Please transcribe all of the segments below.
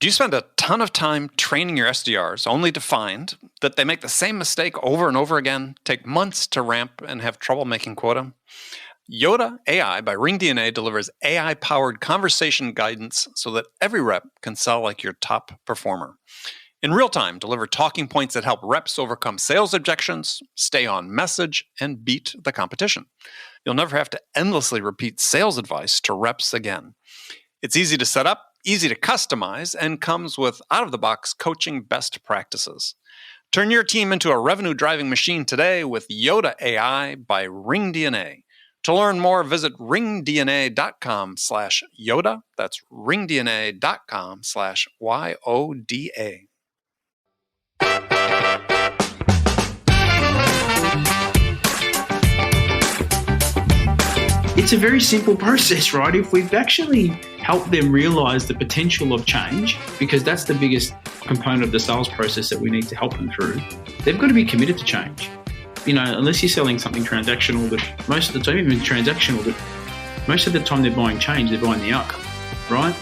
Do you spend a ton of time training your SDRs only to find that they make the same mistake over and over again, take months to ramp, and have trouble making quota? Yoda AI by RingDNA delivers AI-powered conversation guidance so that every rep can sell like your top performer. In real time, deliver talking points that help reps overcome sales objections, stay on message, and beat the competition. You'll never have to endlessly repeat sales advice to reps again. It's easy to set up, easy to customize, and comes with out-of-the-box coaching best practices. Turn your team into a revenue-driving machine today with Yoda AI by RingDNA. To learn more, visit ringdna.com/Yoda. That's ringdna.com/YODA. It's a very simple process, right? If we've actually helped them realize the potential of change, because that's the biggest component of the sales process that we need to help them through, they've got to be committed to change. You know, unless you're selling something transactional, that most of the time, even transactional, that most of the time they're buying change, they're buying the outcome, right?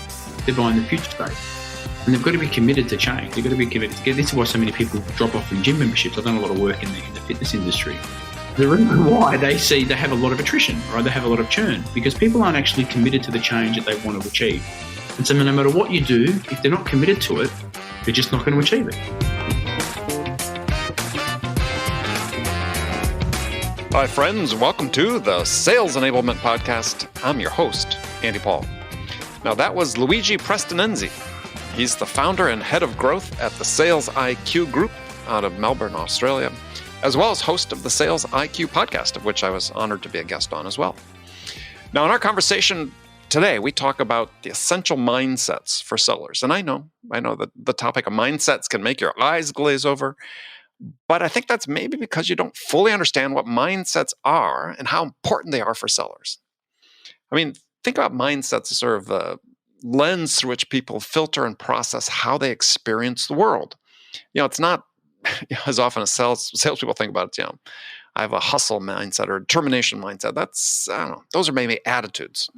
They're buying the future state. And they've got to be committed to change. They've got to be committed to get. This is why so many people drop off from gym memberships. I've done a lot of work in the fitness industry. The reason why they have a lot of attrition, right? They have a lot of churn because people aren't actually committed to the change that they want to achieve. And so no matter what you do, if they're not committed to it, they're just not going to achieve it. Hi, friends. Welcome to the Sales Enablement Podcast. I'm your host, Andy Paul. Now, that was Luigi Prestinenzi. He's the founder and head of growth at the Sales IQ Group out of Melbourne, Australia, as well as host of the Sales IQ podcast, of which I was honored to be a guest on as well. Now, in our conversation today, we talk about the essential mindsets for sellers. And I know that the topic of mindsets can make your eyes glaze over, but I think that's maybe because you don't fully understand what mindsets are and how important they are for sellers. I mean, think about mindsets as sort of the lens through which people filter and process how they experience the world. You know, it's not as often as salespeople think about it, I have a hustle mindset or a determination mindset. That's, I don't know, those are maybe attitudes.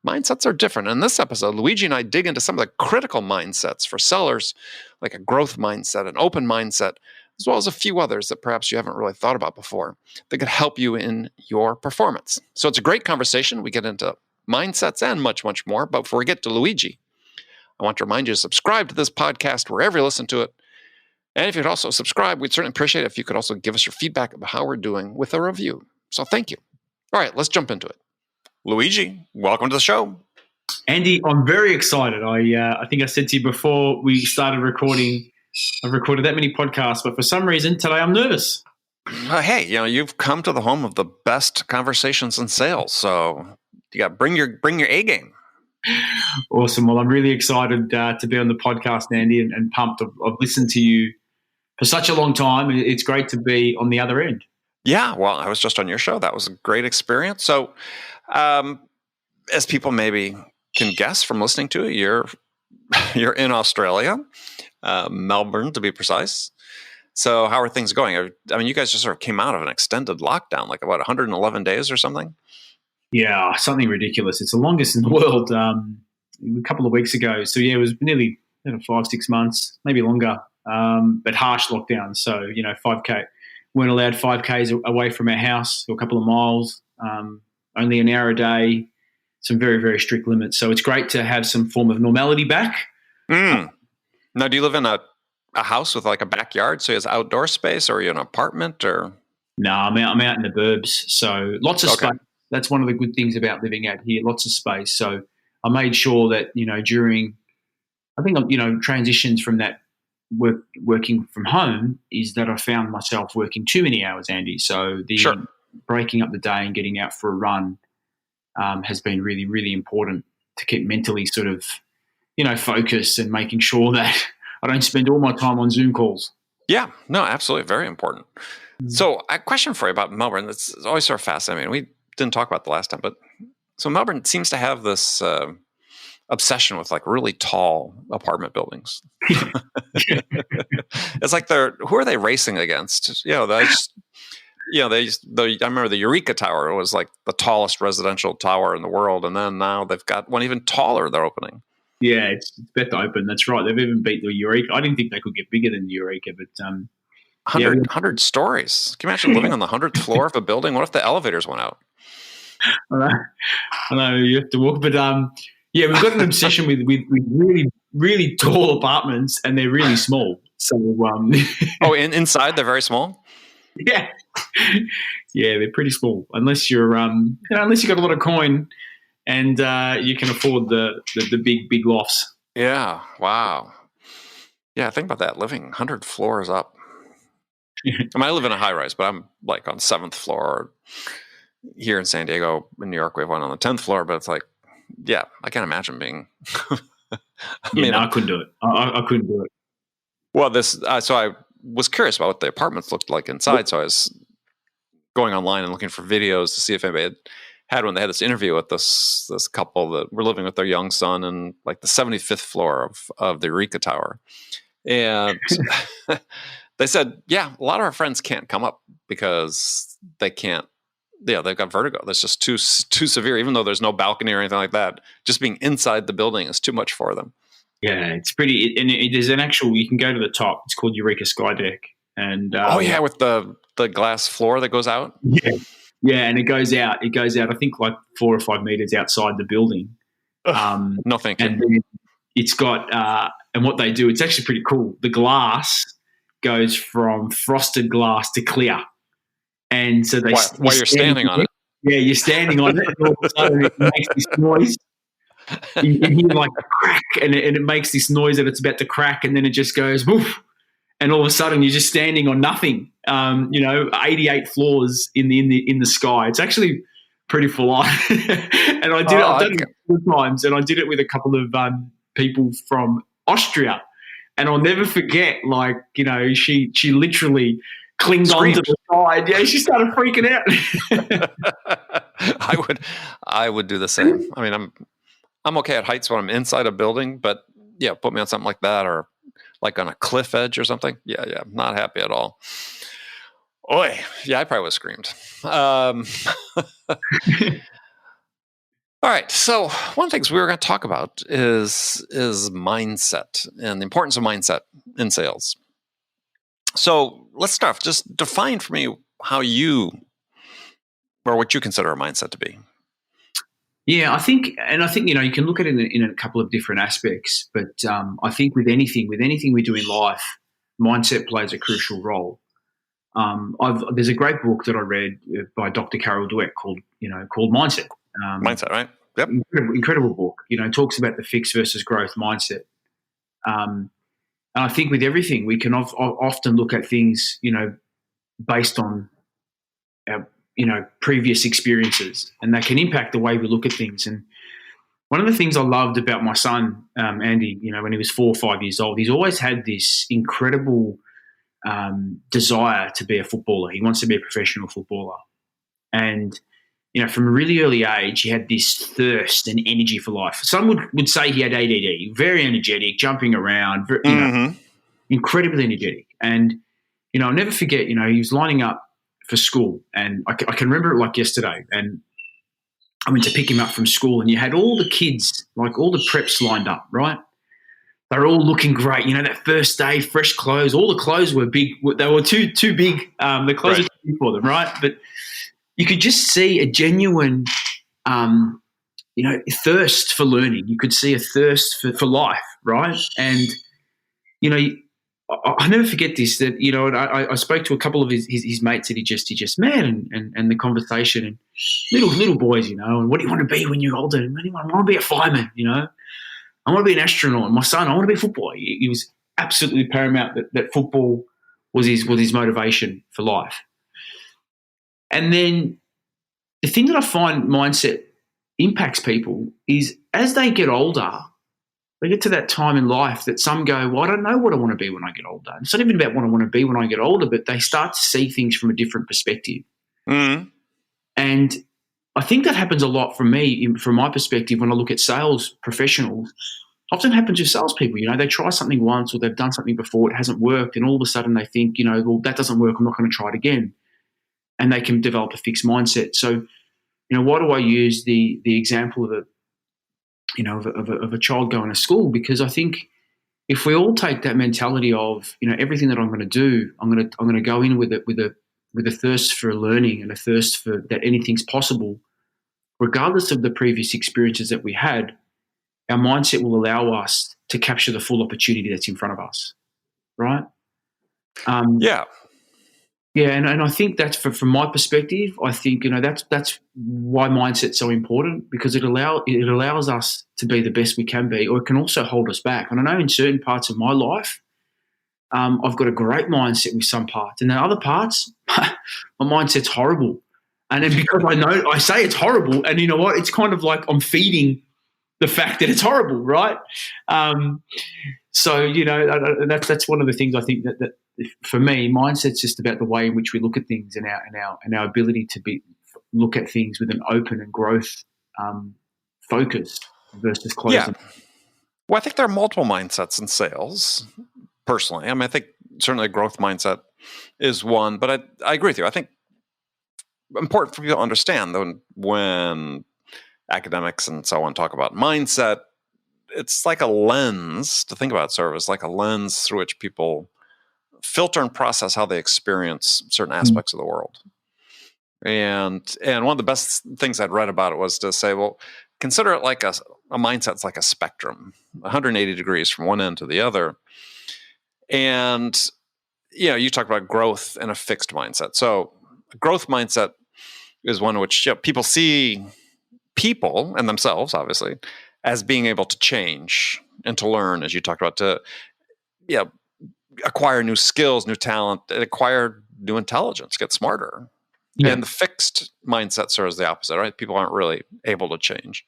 Mindsets are different. In this episode, Luigi and I dig into some of the critical mindsets for sellers, like a growth mindset, an open mindset, as well as a few others that perhaps you haven't really thought about before that could help you in your performance. So it's a great conversation. We get into mindsets and much, much more. But before we get to Luigi, I want to remind you to subscribe to this podcast wherever you listen to it. And if you'd also subscribe, we'd certainly appreciate it if you could also give us your feedback about how we're doing with a review. So thank you. All right, let's jump into it. Luigi, welcome to the show. Andy, I'm very excited. I think I said to you before we started recording, I've recorded that many podcasts, but for some reason today I'm nervous. Hey, you've come to the home of the best conversations in sales, so you got to bring your A game. Awesome. Well, I'm really excited to be on the podcast, Andy, and pumped. I've listened to you for such a long time. It's great to be on the other end. Yeah, well, I was just on your show. That was a great experience. So, as people maybe can guess from listening to it, you're in Australia, Melbourne to be precise. So, how are things going? I mean, you guys just sort of came out of an extended lockdown, like about 111 days or something. Yeah, something ridiculous. It's the longest in the world. A couple of weeks ago. So yeah, it was nearly 5-6 months, maybe longer. But harsh lockdown. So 5K, weren't allowed 5Ks away from our house, or a couple of miles. Only an hour a day. Some very, very strict limits. So it's great to have some form of normality back. Now, do you live in a house with like a backyard, so it's outdoor space, or are you in an apartment, or? No, I'm out in the burbs. So lots of space. That's one of the good things about living out here. Lots of space. So I made sure that during, I think transitions from that working from home is that I found myself working too many hours, Andy. So the breaking up the day and getting out for a run has been really, really important to keep mentally sort of, focused and making sure that I don't spend all my time on Zoom calls. Yeah, no, absolutely. Very important. Mm-hmm. So a question for you about Melbourne. That's always sort of fascinating. We didn't talk about the last time, but so Melbourne seems to have this obsession with like really tall apartment buildings. It's like who are they racing against? I remember the Eureka Tower was like the tallest residential tower in the world, and then now they've got one even taller they're opening. Yeah, it's bet to open. That's right. They've even beat the Eureka. I didn't think they could get bigger than the Eureka, but yeah, 100 stories. Can you imagine living on the 100th floor of a building? What if the elevators went out? I know you have to walk, but yeah, we've got an obsession with really really tall apartments, and they're really small. So Inside they're very small. Yeah, yeah, they're pretty small. Unless you're unless you got a lot of coin, and you can afford the big lofts. Yeah. Wow. Yeah, think about that. Living 100 floors up. I mean, I live in a high rise, but I'm like on 7th floor. Here in San Diego, in New York, we have one on the 10th floor, but it's like, yeah, I can't imagine being. I couldn't do it. I couldn't do it. Well, so I was curious about what the apartments looked like inside. So I was going online and looking for videos to see if anybody had one. They had this interview with this couple that were living with their young son in like the 75th floor of the Eureka Tower. And they said, yeah, a lot of our friends can't come up because they can't. Yeah, they've got vertigo. That's just too severe, even though there's no balcony or anything like that. Just being inside the building is too much for them. Yeah, it's pretty. And there's an actual, you can go to the top. It's called Eureka Sky Deck. And with the glass floor that goes out. Yeah, and it goes out. It goes out, I think, like 4 or 5 meters outside the building. No, thank you. And then it's got, and what they do, it's actually pretty cool. The glass goes from frosted glass to clear. And so while you're standing on it. Yeah, you're standing on it, and all of a sudden it makes this noise. You hear like a crack, and it makes this noise that it's about to crack, and then it just goes woof, and all of a sudden you're just standing on nothing. 88 floors in the sky. It's actually pretty full on. And I've done it a few times, and I did it with a couple of people from Austria, and I'll never forget. Like, she literally clinged onto the side. Yeah, she started freaking out. I would do the same. I mean, I'm okay at heights when I'm inside a building, but yeah, put me on something like that or like on a cliff edge or something. Yeah, I'm not happy at all. Oi, yeah, I probably would have screamed. All right, so one of the things we were going to talk about is mindset and the importance of mindset in sales. So let's start. Just define for me how what you consider a mindset to be. Yeah, I think you can look at it in a couple of different aspects, but I think with anything we do in life, mindset plays a crucial role. There's a great book that I read by Dr. Carol Dweck called Mindset. Mindset, right? Yep. Incredible book. Talks about the fixed versus growth mindset. And I think with everything, we can often look at things, based on our, previous experiences, and that can impact the way we look at things. And one of the things I loved about my son, Andy, when he was 4 or 5 years old, he's always had this incredible desire to be a footballer. He wants to be a professional footballer. And, from a really early age, he had this thirst and energy for life. Some would say he had ADD, very energetic, jumping around, incredibly energetic. And, I'll never forget, he was lining up for school, and I can remember it like yesterday. And I went to pick him up from school, and you had all the kids, like all the preps lined up, right? They were all looking great. That first day, fresh clothes. All the clothes were big. They were too big. The clothes were too big for them, right? But you could just see a genuine, thirst for learning. You could see a thirst for life, right? And, I'll never forget this, that, I spoke to a couple of his mates that he just met, and the conversation, and little boys, and what do you want to be when you're older? And I want to be a fireman, I want to be an astronaut. And my son, I want to be a footballer. He was absolutely paramount that football was his motivation for life. And then the thing that I find mindset impacts people is as they get older, they get to that time in life that some go, well, I don't know what I want to be when I get older. It's not even about what I want to be when I get older, but they start to see things from a different perspective. Mm-hmm. And I think that happens a lot from my perspective, when I look at sales professionals. Often happens with salespeople. They try something once, or they've done something before, it hasn't worked, and all of a sudden they think, well, that doesn't work, I'm not going to try it again. And they can develop a fixed mindset. So, why do I use the example of of a child going to school, because I think if we all take that mentality of, everything that I'm going to do, I'm going to go in with a thirst for learning and a thirst for that anything's possible, regardless of the previous experiences that we had, our mindset will allow us to capture the full opportunity that's in front of us, right? Yeah. Yeah, and I think that's from my perspective. I think that's why mindset's so important, because it allows us to be the best we can be, or it can also hold us back. And I know in certain parts of my life, I've got a great mindset with some parts, and then other parts, my mindset's horrible. And then because I say it's horrible, and you know what, it's kind of like I'm feeding the fact that it's horrible, right? So that's one of the things I think that for me, mindset's just about the way in which we look at things, and our ability to look at things with an open and growth focus versus closed. Yeah. Well, I think there are multiple mindsets in sales. Personally, I mean, I think certainly a growth mindset is one, but I agree with you. I think important for people to understand that when academics and so on talk about mindset, it's like a lens to think about service, like a lens through which people filter and process how they experience certain aspects of the world. And one of the best things I'd read about it was to say, well, consider it like a mindset's like a spectrum, 180 degrees from one end to the other. And, you talk about growth and a fixed mindset. So a growth mindset is one in which people see people and themselves, obviously, as being able to change and to learn, as you talked about, to acquire new skills, new talent, acquire new intelligence, get smarter. Yeah. And the fixed mindset serves the opposite, right? People aren't really able to change.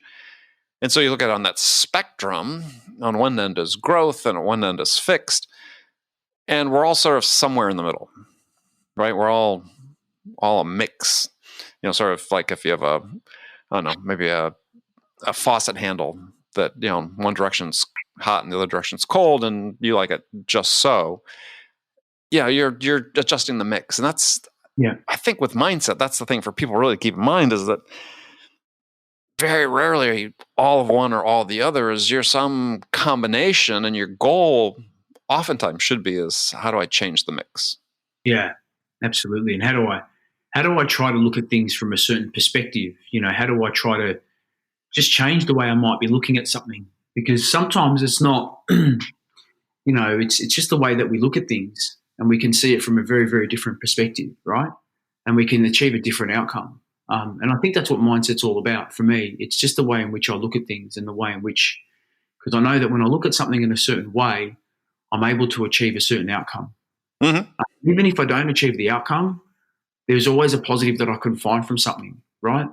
And so you look at it on that spectrum, on one end is growth and on one end is fixed. And we're all sort of somewhere in the middle, right? We're all a mix, sort of like if you have maybe a faucet handle that, one direction's hot and the other direction's cold, and you like it just so. Yeah, you're adjusting the mix. And that's, I think with mindset, that's the thing for people really to keep in mind, is that very rarely all of one or all the other. Is you're some combination, and your goal oftentimes should be is, how do I change the mix? Yeah, absolutely. And how do I try to look at things from a certain perspective? How do I try to just change the way I might be looking at something? Because sometimes it's not, it's just the way that we look at things, and we can see it from a very, very different perspective, right? And we can achieve a different outcome. And I think that's what mindset's all about for me. It's just the way in which I look at things, and the way in which, because I know that when I look at something in a certain way, I'm able to achieve a certain outcome. Mm-hmm. Even if I don't achieve the outcome, there's always a positive that I can find from something, right?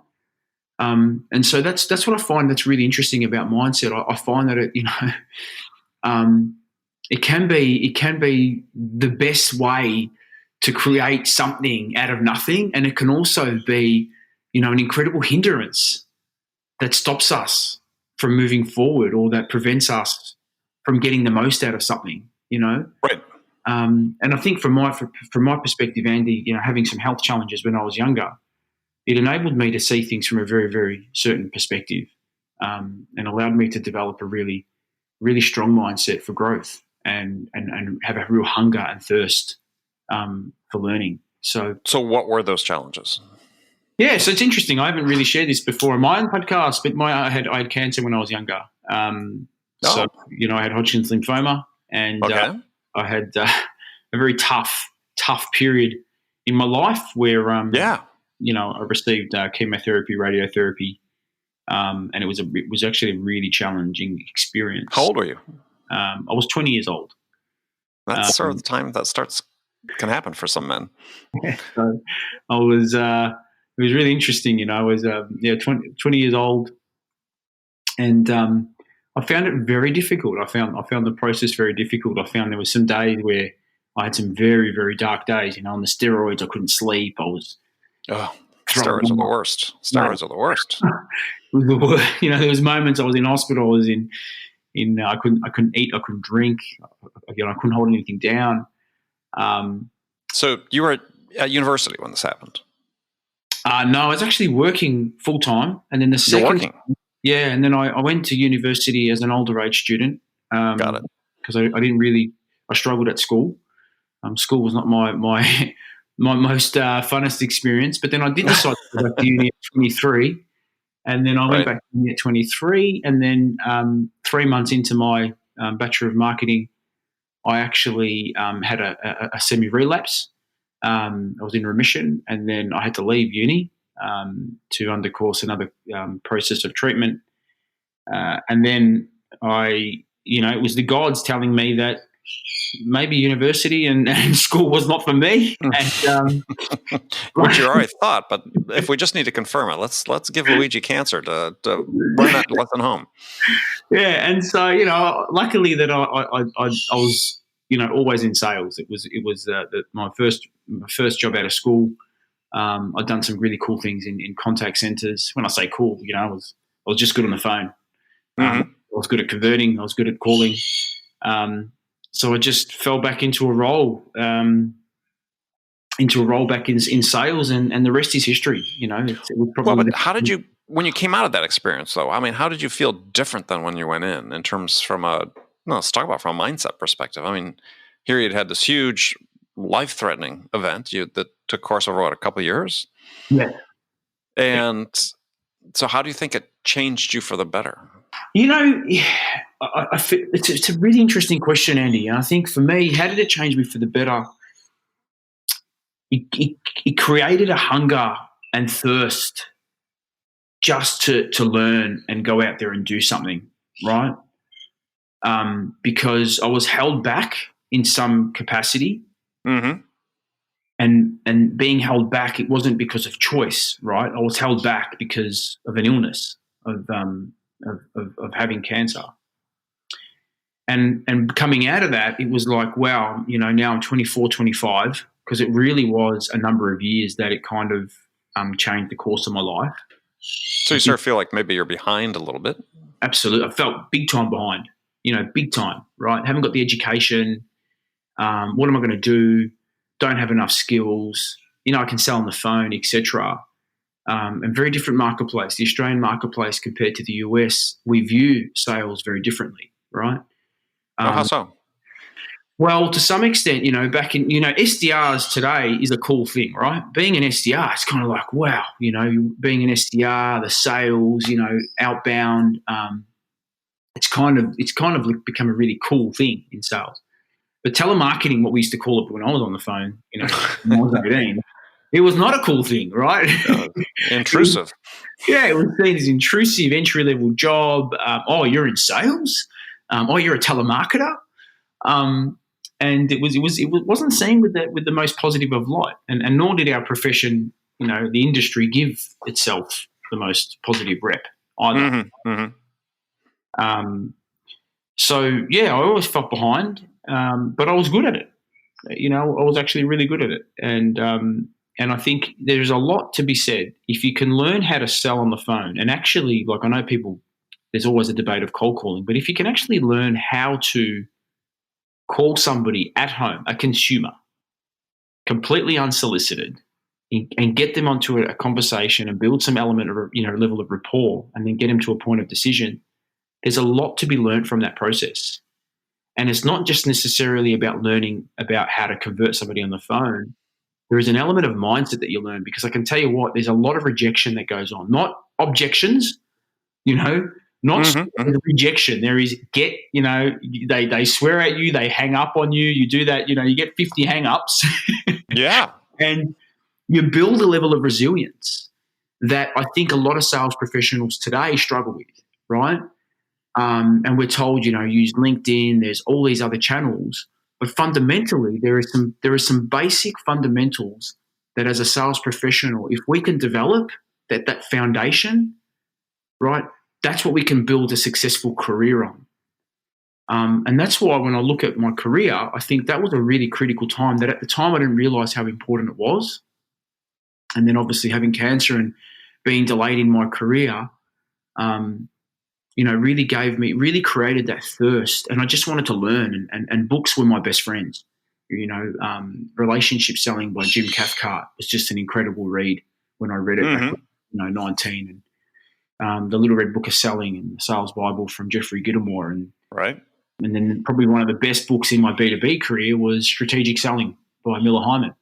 And so that's what I find that's really interesting about mindset. I find that it can be the best way to create something out of nothing, and it can also be, an incredible hindrance that stops us from moving forward, or that prevents us from getting the most out of something. Right. And I think from my perspective, Andy, having some health challenges when I was younger, it enabled me to see things from a very, very certain perspective, and allowed me to develop a really, really strong mindset for growth, and have a real hunger and thirst for learning. So what were those challenges? Yeah, so it's interesting. I haven't really shared this before on my own podcast, but I had cancer when I was younger. So I had Hodgkin's lymphoma, and I had a very tough period in my life where I received chemotherapy, radiotherapy, and it was actually a really challenging experience. How old were you? I was 20 years old. That's sort of the time that can happen for some men. Yeah, so I was. It was really interesting. I was 20 years old, and I found it very difficult. I found the process very difficult. I found there were some days where I had some very, very dark days. On the steroids, I couldn't sleep. I was steroids are the worst. Steroids are the worst. There was moments I was in hospital. I was in I couldn't eat. I couldn't drink. I couldn't hold anything down. So you were at university when this happened? No, I was actually working full time, and then the second. You're working? Yeah, and then I went to university as an older age student. Got it. Because I struggled at school. School was not my my most funnest experience. But then I did decide to go back to uni at 23, and then I went Right. back to uni at 23, and then 3 months into my Bachelor of Marketing, I actually had a semi-relapse. I was in remission, and then I had to leave uni to undercourse another process of treatment. And then it was the gods telling me that maybe university and school was not for me. And, which you already thought, but if we just need to confirm it, let's give Luigi cancer to run that lesson home. Yeah, and so luckily that I was always in sales. It was my first job out of school. I'd done some really cool things in contact centers. When I say cool, I was just good on the phone. I was good at converting. I was good at calling. So I just fell back into a role back in sales, and the rest is history. It was probably. Well, but how did you, when you came out of that experience, though? I mean, how did you feel different than when you went in terms let's talk about from a mindset perspective. I mean, here you'd had this huge life-threatening event that took course over a couple of years. Yeah. And so how do you think it changed you for the better? It's a really interesting question, Andy. And I think for me, how did it change me for the better? It created a hunger and thirst just to learn and go out there and do something, right? Because I was held back in some capacity. Mm-hmm. And being held back, it wasn't because of choice, right? I was held back because of an illness, of having cancer. And coming out of that, it was like, wow, now I'm 24, 25, because it really was a number of years that it kind of changed the course of my life. So you sort of feel like maybe you're behind a little bit? Absolutely. I felt big time behind, big time, right? Haven't got the education. What am I going to do? Don't have enough skills. I can sell on the phone, etc. And very different marketplace. The Australian marketplace compared to the US, we view sales very differently, right? How so? Well, to some extent, back in, SDRs today is a cool thing, right? Being an SDR, it's kind of like, wow, being an SDR, the sales, outbound, it's kind of become a really cool thing in sales. But telemarketing, what we used to call it when I was on the phone, when I was 18, it was not a cool thing, right? Intrusive. It was seen as intrusive, entry-level job. You're in sales? You're a telemarketer? And it wasn't seen with the most positive of light, and nor did our profession, the industry, give itself the most positive rep either. Mm-hmm. Mm-hmm. So I always felt behind, but I was good at it. I was actually really good at it, and I think there's a lot to be said if you can learn how to sell on the phone. And actually, like, I know people, there's always a debate of cold calling, but if you can actually learn how to call somebody at home, a consumer, completely unsolicited, and get them onto a conversation and build some element of level of rapport, and then get them to a point of decision, there's a lot to be learned from that process. And it's not just necessarily about learning about how to convert somebody on the phone. There is an element of mindset that you learn, because I can tell you what, there's a lot of rejection that goes on, not objections, not rejection. There is they swear at you, they hang up on you, you do that, you get 50 hang-ups. Yeah. And you build a level of resilience that I think a lot of sales professionals today struggle with, right? And we're told, use LinkedIn, there's all these other channels, but fundamentally there are some basic fundamentals that as a sales professional, if we can develop that foundation, right, that's what we can build a successful career on. And that's why when I look at my career, I think that was a really critical time that at the time I didn't realize how important it was. And then obviously having cancer and being delayed in my career, really created that thirst. And I just wanted to learn, and books were my best friends. Relationship Selling by Jim Cathcart was just an incredible read when I read it back when, 19. the Little Red Book of Selling and the Sales Bible from Jeffrey Gitomer. Right. And then probably one of the best books in my B2B career was Strategic Selling by Miller Hyman.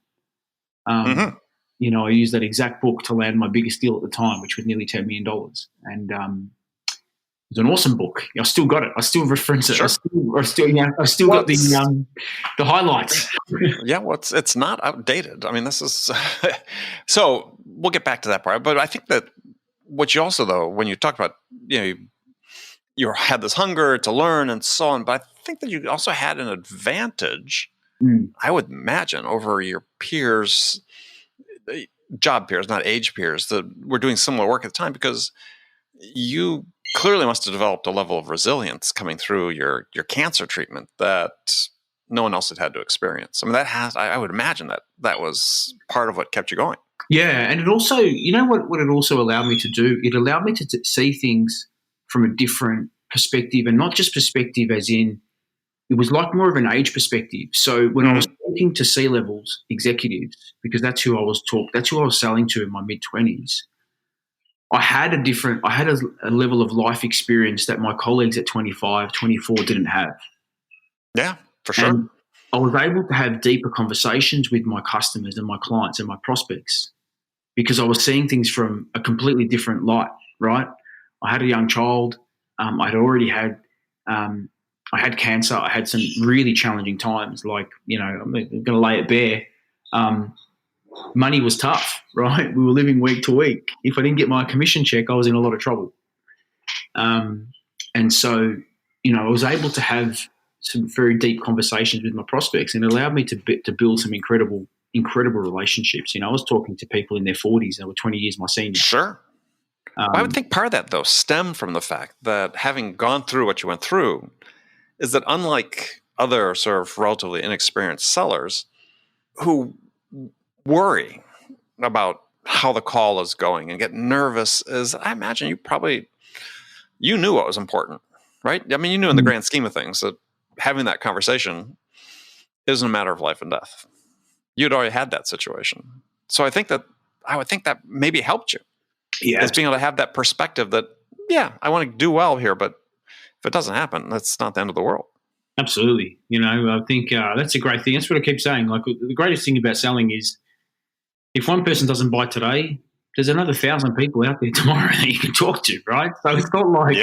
I used that exact book to land my biggest deal at the time, which was nearly $10 million. And it was an awesome book. I still got it. I still reference it. Sure. I still got the highlights. Yeah, well, it's not outdated. I mean, this is so we'll get back to that part. But I think that what you also, though, when you talk about, you had this hunger to learn and so on, but I think that you also had an advantage, I would imagine, over your peers, job peers, not age peers, that were doing similar work at the time, because you clearly must have developed a level of resilience coming through your cancer treatment that no one else had to experience. I mean, I would imagine that was part of what kept you going. Yeah, and it also, what it also allowed me to do? It allowed me to see things from a different perspective, and not just perspective as in, it was like more of an age perspective. So when I was talking to C-levels executives, because that's who I was selling to in my mid-20s, I had a level of life experience that my colleagues at 25, 24 didn't have. Yeah, for sure. And I was able to have deeper conversations with my customers and my clients and my prospects because I was seeing things from a completely different light, right? I had a young child. I'd already had I had cancer. I had some really challenging times. Like, I'm going to lay it bare. Money was tough, right? We were living week to week. If I didn't get my commission check, I was in a lot of trouble. And so, I was able to have some very deep conversations with my prospects, and it allowed me to build some incredible relationships. I was talking to people in their 40s that were 20 years my senior. Sure. I would think part of that, though, stemmed from the fact that having gone through what you went through is that, unlike other sort of relatively inexperienced sellers who worry about how the call is going and get nervous, I imagine you knew what was important, right? I mean, you knew in the grand scheme of things that having that conversation isn't a matter of life and death. You'd already had that situation. So I would think that maybe helped you. Yeah. It's being able to have that perspective that, I want to do well here, but if it doesn't happen, that's not the end of the world. Absolutely. I think that's a great thing. That's what I keep saying. Like, the greatest thing about selling is if one person doesn't buy today, there's another 1,000 people out there tomorrow that you can talk to, right? So it's not like,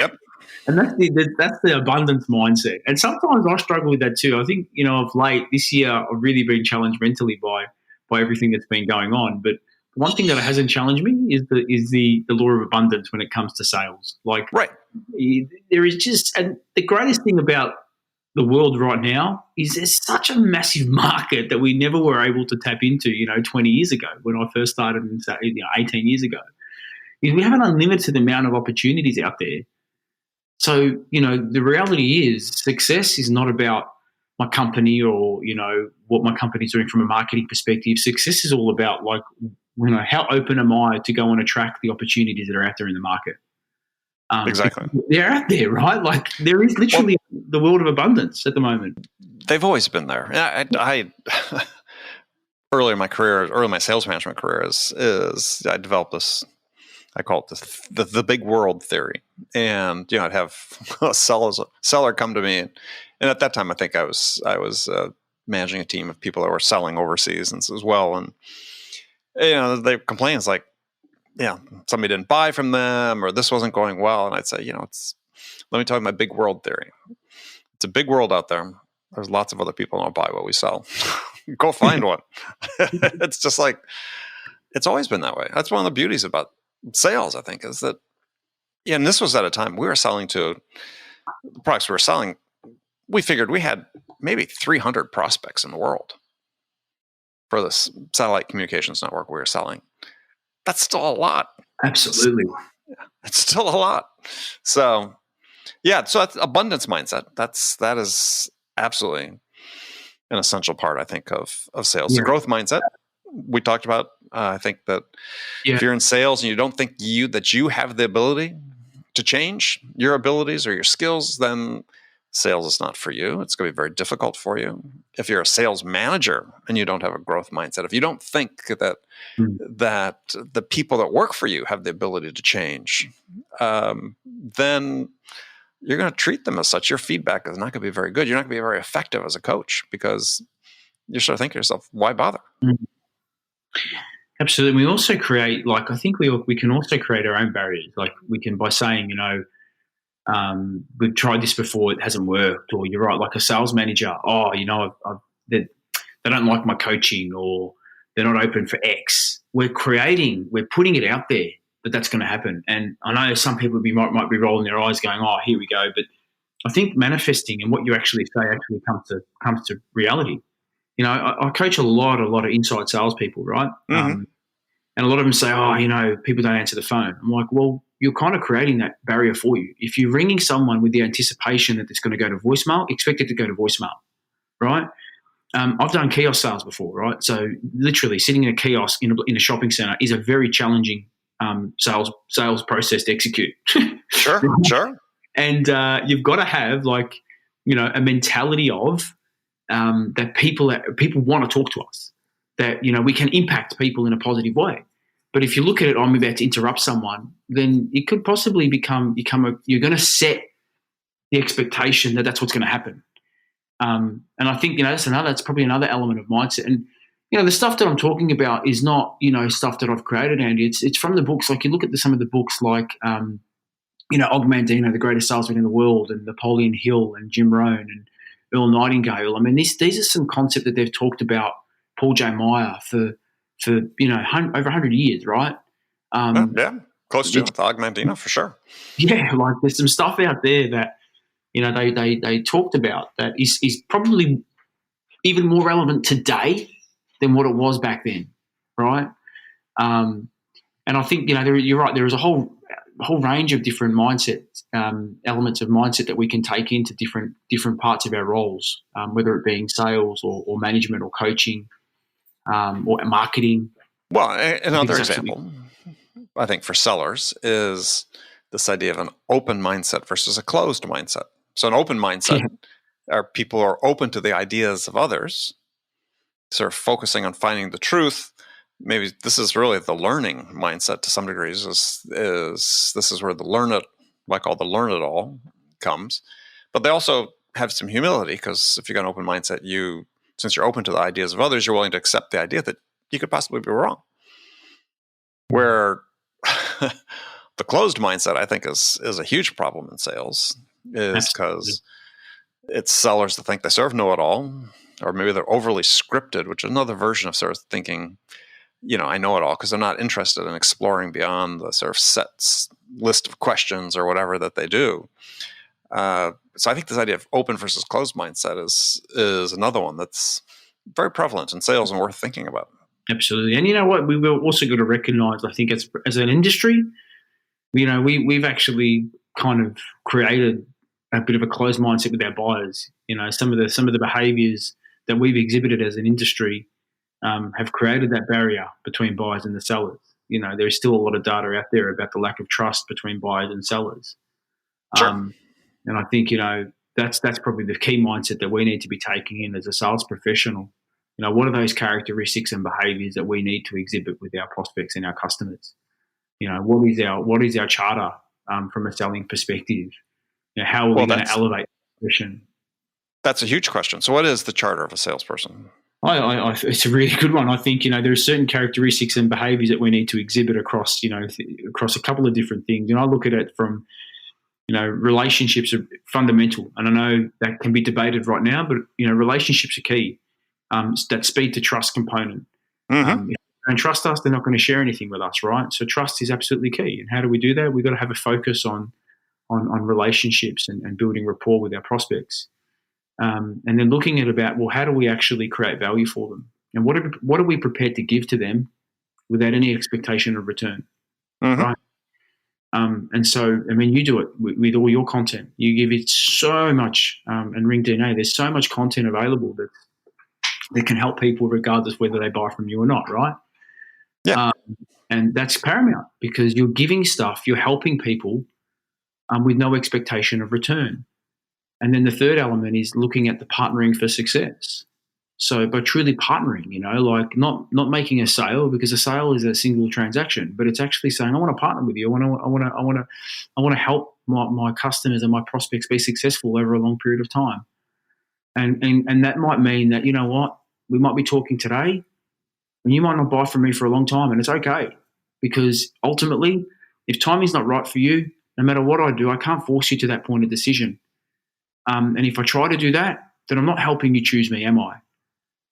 and that's the abundance mindset. And sometimes I struggle with that too. I think, of late this year, I've really been challenged mentally by everything that's been going on. But one thing that hasn't challenged me is the law of abundance when it comes to sales. Like, right. There is just, and the greatest thing about the world right now is there's such a massive market that we never were able to tap into, 20 years ago when I first started, 18 years ago. Is we have an unlimited amount of opportunities out there. So, the reality is success is not about my company or, what my company's doing from a marketing perspective. Success is all about, like, how open am I to go and attract the opportunities that are out there in the market? Exactly. They're out there, right? Like, there is literally the world of abundance at the moment. They've always been there. I early in my sales management career is I developed this, I call it the big world theory. And, I'd have a seller come to me. And at that time, I think I was managing a team of people that were selling overseas and as well. And, they complain, it's like, somebody didn't buy from them or this wasn't going well. And I'd say, let me tell you my big world theory. It's a big world out there. There's lots of other people who don't buy what we sell. Go find one. It's just like, it's always been that way. That's one of the beauties about sales, I think, is that, and this was at a time we were selling to the products we were selling. We figured we had maybe 300 prospects in the world for this satellite communications network we were selling. That's still a lot. Absolutely. It's still a lot. So, so that's abundance mindset. That is absolutely an essential part, I think, of sales. The growth mindset we talked about. I think that if you're in sales and you don't think that you have the ability to change your abilities or your skills, then sales is not for you. It's going to be very difficult for you. If you're a sales manager and you don't have a growth mindset, if you don't think that the people that work for you have the ability to change, then you're going to treat them as such. Your feedback is not going to be very good. You're not going to be very effective as a coach because you sort of think to yourself, why bother? Absolutely. We also create, I think we can also create our own barriers. Like we can, by saying, we've tried this before, it hasn't worked, or you're right, like a sales manager, they don't like my coaching, or they're not open for X. We're putting it out there that that's going to happen. And I know some people might be rolling their eyes going, oh, here we go. But I think manifesting and what you actually say actually comes to reality. I coach a lot of inside salespeople, right? And a lot of them say, people don't answer the phone. I'm like, well, you're kind of creating that barrier for you. If you're ringing someone with the anticipation that it's going to go to voicemail, expect it to go to voicemail, right? I've done kiosk sales before, right? So literally sitting in a kiosk in a shopping center is a very challenging sales process to execute. Sure. And you've got to have a mentality of that people want to talk to us, that we can impact people in a positive way. But if you look at it, I'm about to interrupt someone, then it could possibly you're going to set the expectation that that's what's going to happen. And I think, that's probably another element of mindset. And, the stuff that I'm talking about is not, stuff that I've created, Andy. It's from the books. Like you look at some of the books like, Og Mandino, the greatest salesman in the world, and Napoleon Hill and Jim Rohn and Earl Nightingale. I mean, these are some concepts that they've talked about, Paul J. Meyer, for over 100 years, right? Close to Og Mandino for sure. Yeah, there's some stuff out there that they talked about that is probably even more relevant today than what it was back then, right? And I think you're right. There is a whole range of different mindset elements of mindset that we can take into different parts of our roles, whether it being sales or management or coaching. Or marketing. Well, another example, I think, for sellers is this idea of an open mindset versus a closed mindset. So an open mindset are people who are open to the ideas of others, sort of focusing on finding the truth. Maybe this is really the learning mindset to some degrees. This is where the learn it all comes. But they also have some humility, because if you've got an open mindset, since you're open to the ideas of others, you're willing to accept the idea that you could possibly be wrong. Where the closed mindset, I think, is a huge problem in sales, is because it's sellers that think they sort of know it all, or maybe they're overly scripted, which is another version of sort of thinking, I know it all, because they're not interested in exploring beyond the sort of set list of questions or whatever that they do. So I think this idea of open versus closed mindset is another one that's very prevalent in sales and worth thinking about. Absolutely. And you know what? We've also got to recognize, I think, as an industry, we've actually kind of created a bit of a closed mindset with our buyers. Some of the behaviors that we've exhibited as an industry have created that barrier between buyers and the sellers. There's still a lot of data out there about the lack of trust between buyers and sellers. Sure. And I think, that's probably the key mindset that we need to be taking in as a sales professional. What are those characteristics and behaviors that we need to exhibit with our prospects and our customers? What is our charter from a selling perspective? How are we going to elevate the position? That's a huge question. So what is the charter of a salesperson? It's a really good one. I think, there are certain characteristics and behaviors that we need to exhibit across a couple of different things. And I look at it from, relationships are fundamental, and I know that can be debated right now, but relationships are key. That speed to trust component. If they don't trust us, they're not going to share anything with us, right? So trust is absolutely key. And how do we do that? We've got to have a focus on relationships and building rapport with our prospects, and then looking at how do we actually create value for them, and what are we prepared to give to them without any expectation of return, right? And so, you do it with all your content. You give it so much, and Ring DNA, there's so much content available that can help people regardless whether they buy from you or not, right? Yeah. And that's paramount, because you're giving stuff, you're helping people with no expectation of return. And then the third element is looking at the partnering for success. So by truly partnering, like not making a sale, because a sale is a single transaction, but it's actually saying, I want to partner with you. I want to help my customers and my prospects be successful over a long period of time. And that might mean that, you know what, we might be talking today and you might not buy from me for a long time, and it's okay, because ultimately, if timing's not right for you, no matter what I do, I can't force you to that point of decision. And if I try to do that, then I'm not helping you choose me, am I?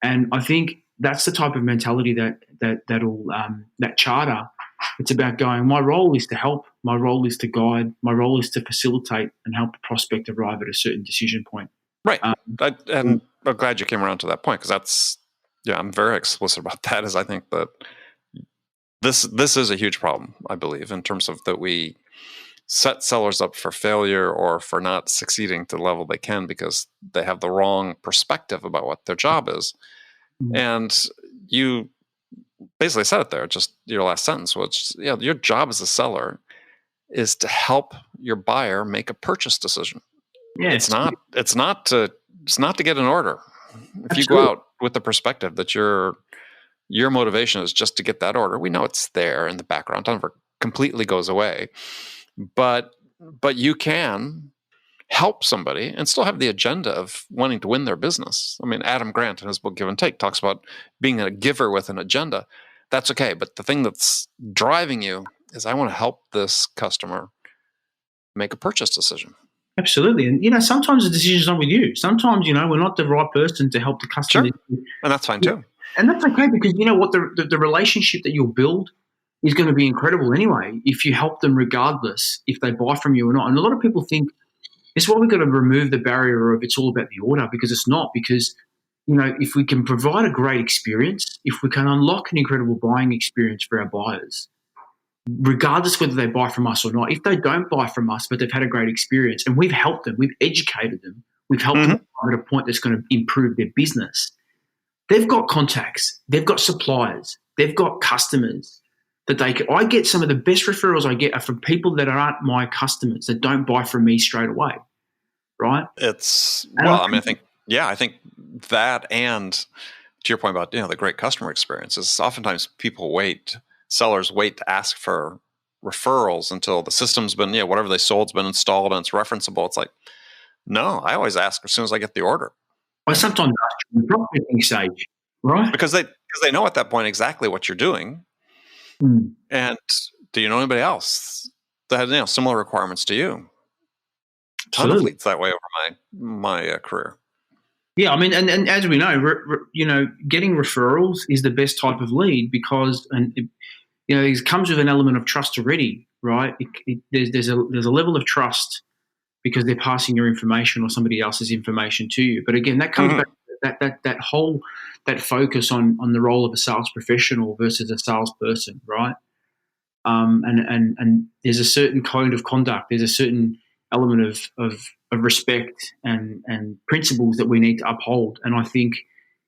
And I think that's the type of mentality that charter. It's about going, my role is to help, my role is to guide, my role is to facilitate and help the prospect arrive at a certain decision point. Right. And I'm glad you came around to that point, because I'm very explicit about that, is I think that this is a huge problem, I believe, in terms of that we set sellers up for failure or for not succeeding to the level they can because they have the wrong perspective about what their job is. Mm-hmm. And you basically said it there, just your last sentence, which your job as a seller is to help your buyer make a purchase decision. Yeah, it's not to get an order. If you go out with the perspective that your motivation is just to get that order, we know it's there in the background. It never completely goes away. But you can help somebody and still have the agenda of wanting to win their business. I mean, Adam Grant in his book Give and Take talks about being a giver with an agenda. That's okay. But the thing that's driving you is, I want to help this customer make a purchase decision. Absolutely. And, sometimes the decision's not with you. Sometimes, we're not the right person to help the customer. Sure. And that's fine too. And that's okay, because you know what, the relationship that you'll build is going to be incredible anyway if you help them, regardless if they buy from you or not. And a lot of people think it's why we've got to remove the barrier of it's all about the order, because it's not. Because, if we can provide a great experience, if we can unlock an incredible buying experience for our buyers, regardless whether they buy from us or not, if they don't buy from us but they've had a great experience and we've helped them, we've educated them, we've helped them at a point that's going to improve their business, they've got contacts, they've got suppliers, they've got customers that I get some of the best referrals I get are from people that aren't my customers, that don't buy from me straight away, right? I think that, and to your point about, the great customer experiences, oftentimes sellers wait to ask for referrals until the system's been, whatever they sold's been installed and it's referenceable. It's like, no, I always ask as soon as I get the order. I sometimes ask you in the prospecting stage, right? Because they know at that point exactly what you're doing. And do you know anybody else that has similar requirements to you? Ton of leads that way over my career. Yeah, I mean, and as we know, getting referrals is the best type of lead, because it comes with an element of trust already, right? There's a level of trust because they're passing your information or somebody else's information to you. But again, that comes back to that focus on the role of a sales professional versus a salesperson, right? And there's a certain code of conduct. There's a certain element of respect and principles that we need to uphold. And I think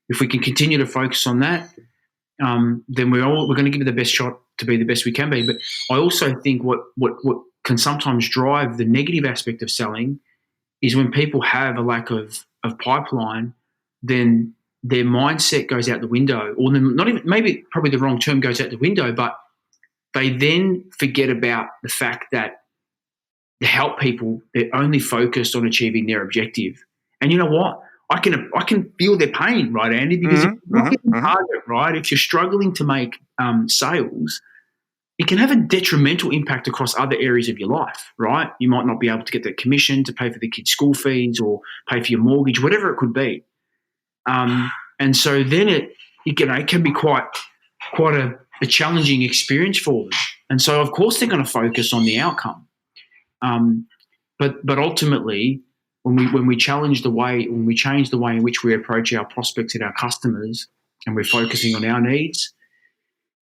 if we can continue to focus on that, then we're going to give it the best shot to be the best we can be. But I also think what can sometimes drive the negative aspect of selling is when people have a lack of pipeline, then their mindset goes out the window, or not even, maybe probably the wrong term, goes out the window, but they then forget about the fact that to help people, they're only focused on achieving their objective. And you know what? I can feel their pain, right, Andy? Because if you're not getting target, right, if you're struggling to make sales, it can have a detrimental impact across other areas of your life, right? You might not be able to get that commission to pay for the kids' school fees or pay for your mortgage, whatever it could be. And so then it can be quite a challenging experience for them. And so, of course, they're going to focus on the outcome. But ultimately, when we change the way in which we approach our prospects and our customers, and we're focusing on our needs,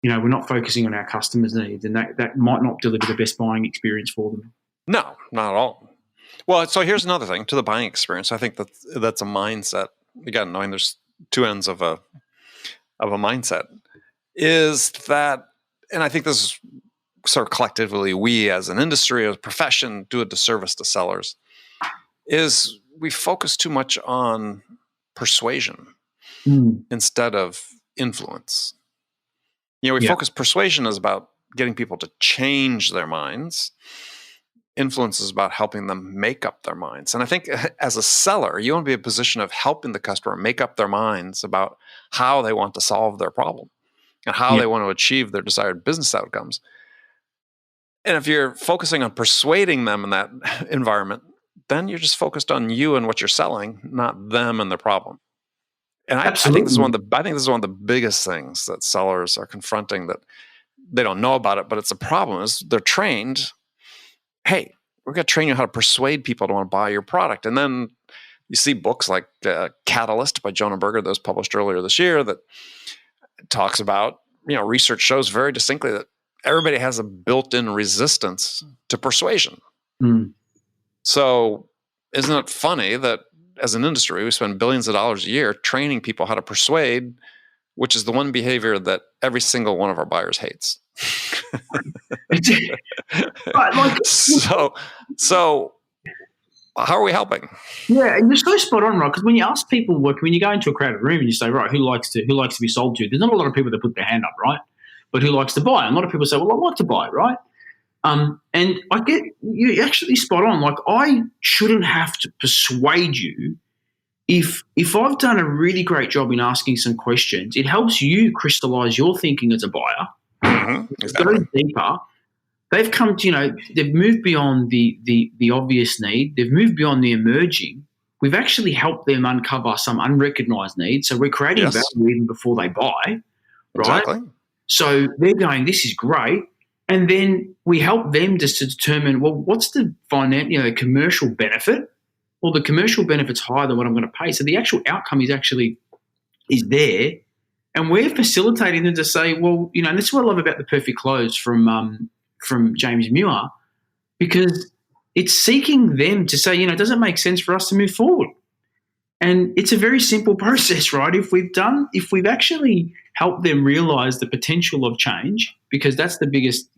we're not focusing on our customers' needs, and that might not deliver the best buying experience for them. No, not at all. Well, so here's another thing to the buying experience. I think that's a mindset. Again, knowing there's two ends of a mindset, is that, and I think this is sort of collectively we as an industry, as a profession, do a disservice to sellers, is we focus too much on persuasion instead of influence. We focus, persuasion is about getting people to change their minds. Influence is about helping them make up their minds. And I think as a seller, you want to be in a position of helping the customer make up their minds about how they want to solve their problem and how they want to achieve their desired business outcomes. And if you're focusing on persuading them in that environment, then you're just focused on you and what you're selling, not them and their problem. And I think this is one of the biggest things that sellers are confronting, that they don't know about it, but it's a problem. Is they're trained, hey, we're going to train you how to persuade people to want to buy your product. And then you see books like Catalyst by Jonah Berger that was published earlier this year that talks about, research shows very distinctly that everybody has a built-in resistance to persuasion. So isn't it funny that as an industry, we spend billions of dollars a year training people how to persuade, which is the one behavior that every single one of our buyers hates. So how are we helping? Yeah, and you're so spot on, right? Because when you ask people, when you go into a crowded room and you say, right, who likes to be sold to? There's not a lot of people that put their hand up, right? But who likes to buy? And a lot of people say, well, I like to buy, right? And I get you actually spot on. Like, I shouldn't have to persuade you. If I've done a really great job in asking some questions, it helps you crystallize your thinking as a buyer. Exactly. Go deeper. They've come to, they've moved beyond the obvious need. They've moved beyond the emerging. We've actually helped them uncover some unrecognized needs. So we're creating value even before they buy, right? Exactly. So they're going, this is great. And then we help them just to determine, well, what's the commercial benefit? Well, the commercial benefit's higher than what I'm going to pay. So the actual outcome is there. And we're facilitating them to say, well, and this is what I love about The Perfect Close from James Muir, because it's seeking them to say, does it make sense for us to move forward? And it's a very simple process, right? If we've actually helped them realize the potential of change, because that's the biggest,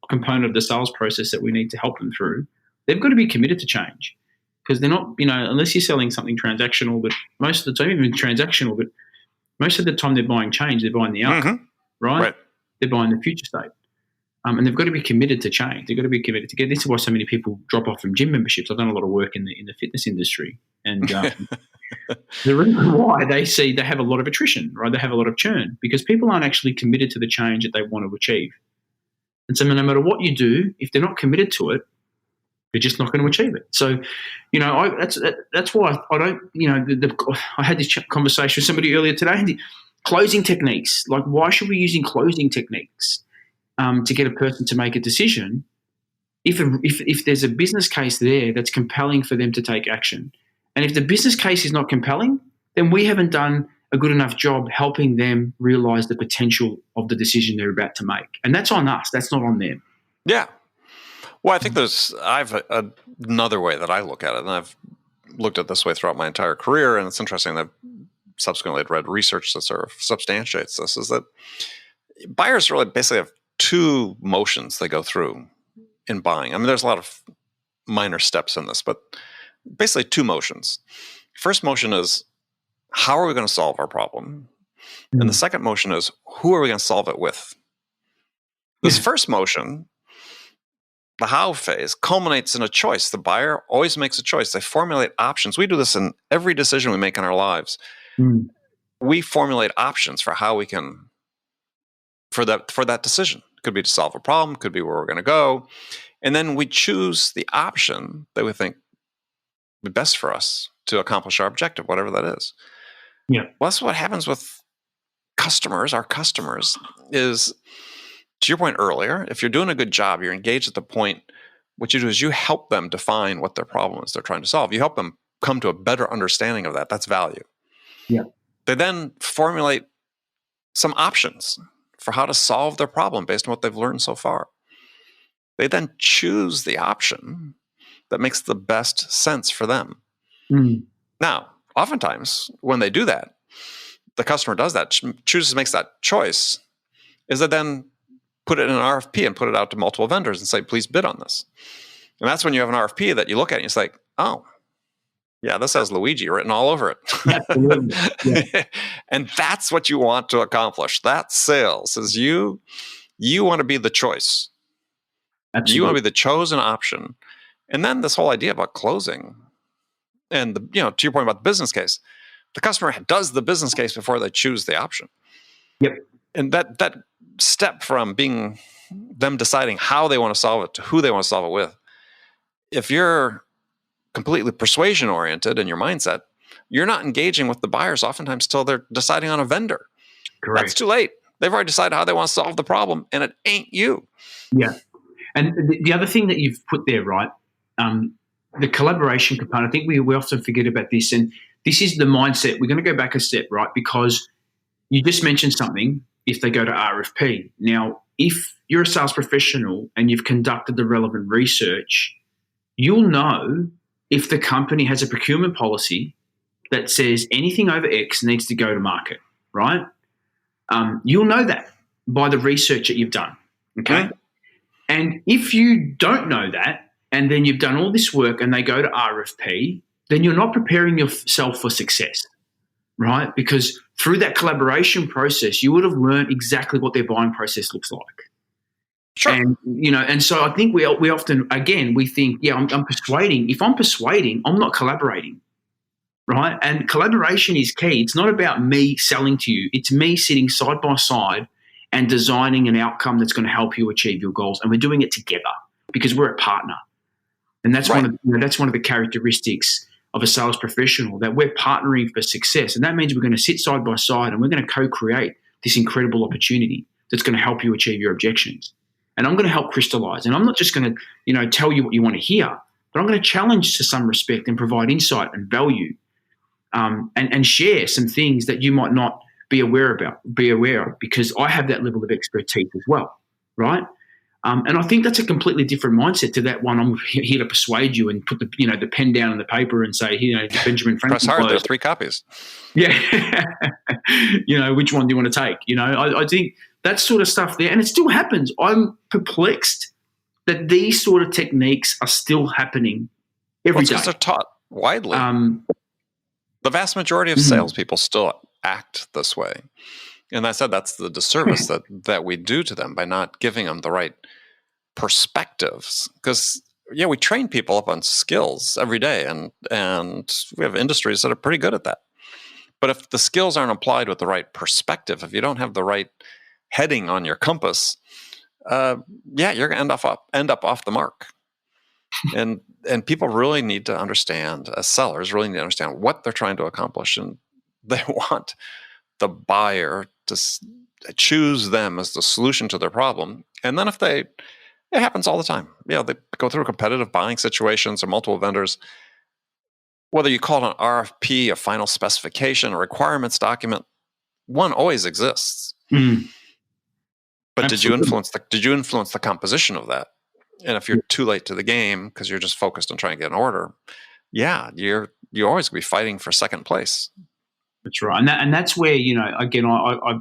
component of the sales process that we need to help them through, they've got to be committed to change. Because they're not, unless you're selling something transactional, but most of the time, even transactional, but most of the time they're buying change, they're buying the outcome, right? They're buying the future state. And they've got to be committed to change. They've got to be committed to get. This is why so many people drop off from gym memberships. I've done a lot of work in the fitness industry, and the reason why they have a lot of attrition, right? They have a lot of churn because people aren't actually committed to the change that they want to achieve. And so, no matter what you do, if they're not committed to it, they're just not going to achieve it. So, that's why I don't. I had this conversation with somebody earlier today. Closing techniques, like why should we be using closing techniques? To get a person to make a decision, if there's a business case there that's compelling for them to take action. And if the business case is not compelling, then we haven't done a good enough job helping them realize the potential of the decision they're about to make. And that's on us. That's not on them. Yeah. Well, I think I've another way that I look at it, and I've looked at this way throughout my entire career, and it's interesting that subsequently I've read research that sort of substantiates this, is that buyers really basically have two motions they go through in buying. I mean, there's a lot of minor steps in this, but basically two motions. First motion is, how are we going to solve our problem? And the second motion is, who are we going to solve it with? This first motion, the how phase, culminates in a choice. The buyer always makes a choice. They formulate options. We do this in every decision we make in our lives. We formulate options for how we can, for that decision. Could be to solve a problem, could be where we're going to go. And then we choose the option that we think would be best for us to accomplish our objective, whatever that is. Yeah. Well, that's what happens with customers. Our customers is, to your point earlier, if you're doing a good job, you're engaged at the point, what you do is you help them define what their problem is they're trying to solve. You help them come to a better understanding of that. That's value. Yeah. They then formulate some options for how to solve their problem based on what they've learned so far. They then choose the option that makes the best sense for them. Now, oftentimes when they do that, the customer does that, makes that choice, is they then put it in an RFP and put it out to multiple vendors and say, please bid on this. And that's when you have an RFP that you look at and it's like, oh, Yeah, this has Luigi written all over it. Absolutely. Yeah. And that's what you want to accomplish. That's sales, is you want to be the choice. Absolutely. You want to be the chosen option. And then this whole idea about closing and to your point about the business case, the customer does the business case before they choose the option. Yep. And that step from being them deciding how they want to solve it to who they want to solve it with, if you're completely persuasion oriented in your mindset, you're not engaging with the buyers oftentimes till they're deciding on a vendor. Correct. That's too late. They've already decided how they want to solve the problem, and it ain't you. Yeah. And the other thing that you've put there, right, the collaboration component, I think we often forget about this, and this is the mindset. We're going to go back a step, right, because you just mentioned something, if they go to RFP. Now, if you're a sales professional and you've conducted the relevant research, you'll know if the company has a procurement policy that says anything over X needs to go to market, right? You'll know that by the research that you've done, okay? Mm-hmm. And if you don't know that, and then you've done all this work and they go to RFP, then you're not preparing yourself for success, right? Because through that collaboration process, you would have learned exactly what their buying process looks like. Sure. And, and so I think we often, again, we think, yeah, I'm persuading. If I'm persuading, I'm not collaborating, right? And collaboration is key. It's not about me selling to you. It's me sitting side by side and designing an outcome that's going to help you achieve your goals. And we're doing it together because we're a partner. And that's right. that's one of the characteristics of a sales professional, that we're partnering for success. And that means we're going to sit side by side and we're going to co-create this incredible opportunity that's going to help you achieve your objections. And I'm going to help crystallize. And I'm not just going to, tell you what you want to hear, but I'm going to challenge to some respect and provide insight and value, and share some things that you might not be aware of, because I have that level of expertise as well, right? And I think that's a completely different mindset to that one. I'm here to persuade you and put the pen down on the paper and say, Benjamin Franklin. Press hard. There's 3 copies. Yeah. Which one do you want to take? I think that sort of stuff there, and it still happens. I'm perplexed that these sort of techniques are still happening every day. Because they're taught widely. The vast majority of salespeople still act this way. And I said that's the disservice that we do to them by not giving them the right perspectives. Because, we train people up on skills every day, and we have industries that are pretty good at that. But if the skills aren't applied with the right perspective, if you don't have the right heading on your compass, you're going to end up off the mark. And people really need to understand, as sellers, really need to understand what they're trying to accomplish, and they want the buyer to choose them as the solution to their problem. And then it happens all the time. They go through competitive buying situations or multiple vendors. Whether you call it an RFP, a final specification, a requirements document, one always exists. Mm. But Absolutely. did you influence the composition of that? And if you're too late to the game because you're just focused on trying to get an order, you're always going to be fighting for second place. That's right. And that's where, again, I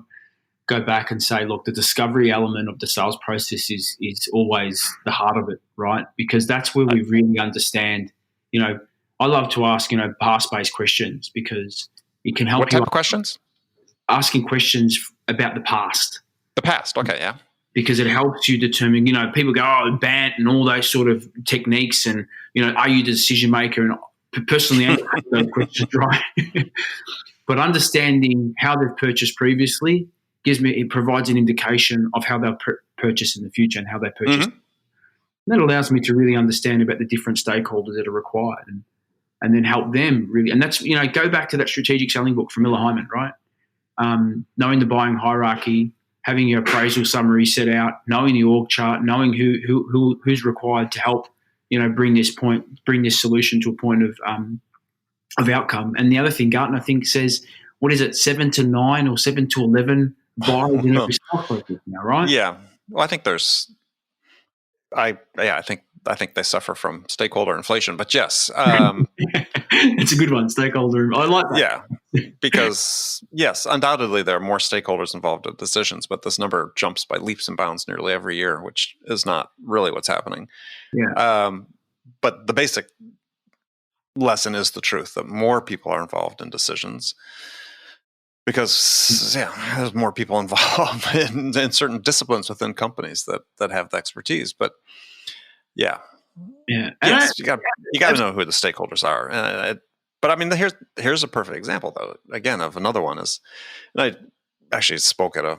go back and say, look, the discovery element of the sales process is always the heart of it, right? Because that's where we really understand, I love to ask, past-based questions, because it can help. What type of questions? Asking questions about the past. The past, okay, yeah. Because it helps you determine, people go, BANT and all those sort of techniques, and, are you the decision maker? And personally, I answer those questions, right? But understanding how they've purchased previously it provides an indication of how they'll purchase in the future and how they purchase. Mm-hmm. That allows me to really understand about the different stakeholders that are required, and then help them really. And that's, go back to that strategic selling book from Miller Hyman, right? Knowing the buying hierarchy, having your appraisal summary set out, knowing the org chart, knowing who's required to help, bring this solution to a point of outcome. And the other thing, Gartner, I think, says, what is it, 7 to 9 or 7 to 11 buyers in every sales process now, right? Yeah. Well, I think I think they suffer from stakeholder inflation, but yes. It's a good one, stakeholder. I like that. Yeah, because yes, undoubtedly there are more stakeholders involved in decisions, but this number jumps by leaps and bounds nearly every year, which is not really what's happening. Yeah. But the basic lesson is the truth, that more people are involved in decisions because, there's more people involved in certain disciplines within companies that have the expertise. But Yeah. yes, you got to know who the stakeholders are. But I mean, here's a perfect example, though, again, of another one is, and I actually spoke at a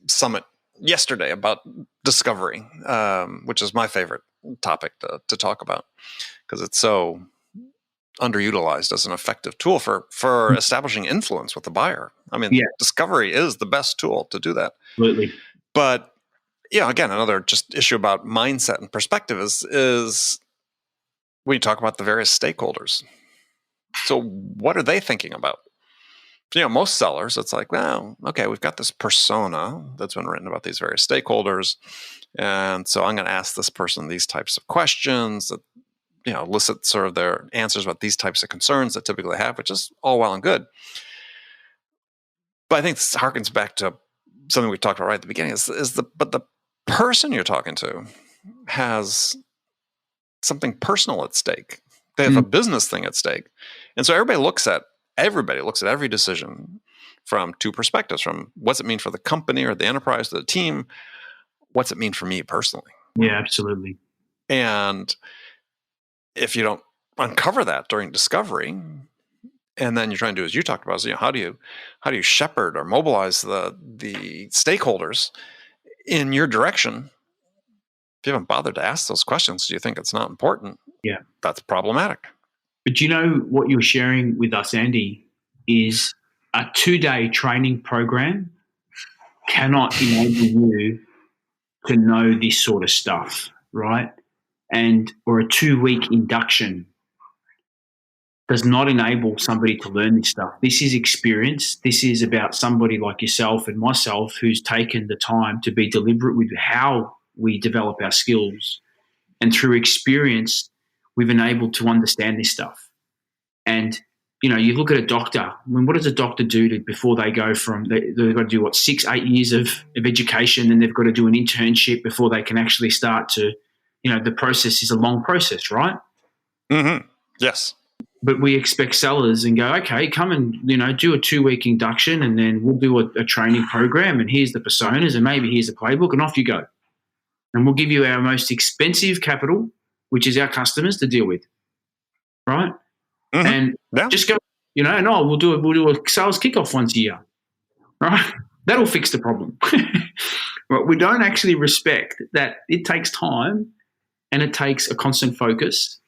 summit yesterday about discovery, which is my favorite topic to talk about because it's so underutilized as an effective tool for establishing influence with the buyer. I mean, discovery is the best tool to do that. Absolutely. But again, another just issue about mindset and perspective is when you talk about the various stakeholders. So what are they thinking about? Most sellers, it's like, well, okay, we've got this persona that's been written about these various stakeholders. And so I'm going to ask this person these types of questions that, elicit sort of their answers about these types of concerns that typically have, which is all well and good. But I think this harkens back to something we talked about right at the beginning but the person you're talking to has something personal at stake. They have a business thing at stake. And so everybody looks at every decision from two perspectives, from what's it mean for the company or the enterprise or the team? What's it mean for me personally? Yeah, absolutely. And if you don't uncover that during discovery, and then you're trying to do as you talked about, is, how do you shepherd or mobilize the stakeholders in your direction? If you haven't bothered to ask those questions, do you think it's not important? Yeah, that's problematic. But what you're sharing with us, Andy, is a 2-day training program cannot enable you to know this sort of stuff, right? Or a 2-week induction does not enable somebody to learn this stuff. This is experience. This is about somebody like yourself and myself who's taken the time to be deliberate with how we develop our skills. And through experience, we've been able to understand this stuff. And, you look at a doctor. I mean, what does a doctor do before they go from, they've got to do 6-8 years of education, and they've got to do an internship before they can actually start to, the process is a long process, right? Mm-hmm. Yes. But we expect sellers and go, okay, come and, do a 2-week induction, and then we'll do a training program, and here's the personas, and maybe here's a playbook, and off you go. And we'll give you our most expensive capital, which is our customers, to deal with, right? Mm-hmm. And just go, we'll do a sales kickoff once a year, right? That'll fix the problem. But we don't actually respect that it takes time, and it takes a constant focus,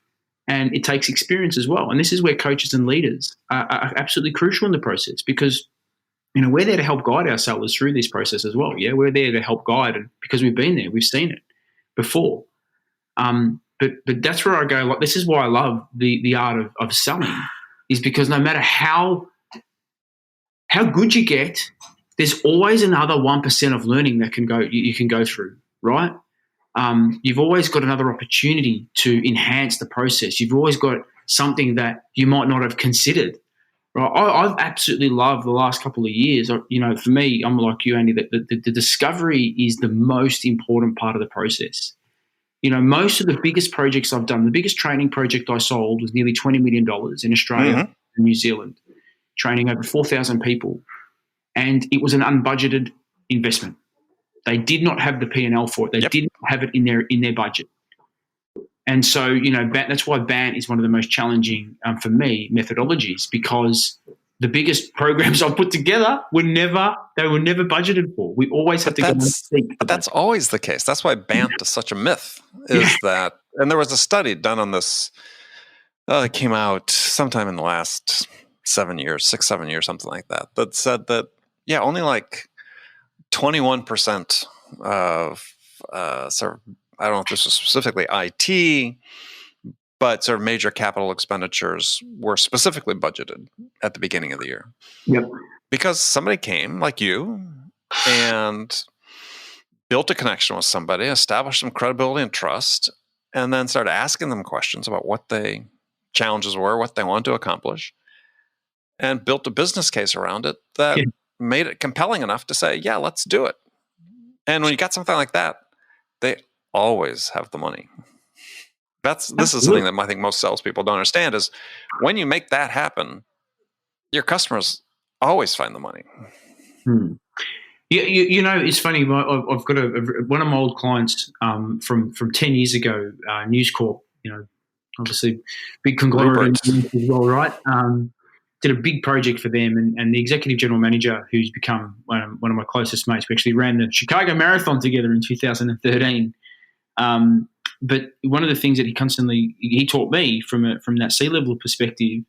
and it takes experience as well. And this is where coaches and leaders are absolutely crucial in the process, because we're there to help guide our sellers through this process as well. Yeah, we're there to help guide, and because we've been there, we've seen it before. But that's where I go. Like, this is why I love the art of selling, is because no matter how good you get, there's always another 1% of learning that you can go through, right? You've always got another opportunity to enhance the process. You've always got something that you might not have considered. Right, I've absolutely loved the last couple of years. For me, I'm like you, Andy, that the discovery is the most important part of the process. Most of the biggest projects I've done, the biggest training project I sold was nearly $20 million in Australia and New Zealand, training over 4,000 people. And it was an unbudgeted investment. They did not have the P&L for it. They didn't have it in their budget. And so, that's why BANT is one of the most challenging, for me, methodologies, because the biggest programs I've put together were never budgeted for. We always have to go and seek. But that's always the case. That's why BANT is such a myth, is that, and there was a study done on this, it came out sometime in the last 7 years, 6-7 years, something like that, that said that, only like 21% of sort of, I don't know if this was specifically IT, but sort of major capital expenditures were specifically budgeted at the beginning of the year. Yep. Because somebody came, like you, and built a connection with somebody, established some credibility and trust, and then started asking them questions about what the challenges were, what they wanted to accomplish, and built a business case around it that made it compelling enough to say, yeah, let's do it. And when you got something like that, they always have the money. This is something that I think most salespeople don't understand is when you make that happen, your customers always find the money. Yeah, it's funny. I've got one of my old clients from 10 years ago, News Corp. Obviously big conglomerate as well, right? Did a big project for them, and the executive general manager, who's become one of my closest mates, we actually ran the Chicago Marathon together in 2013. But one of the things that he taught me from that C-level perspective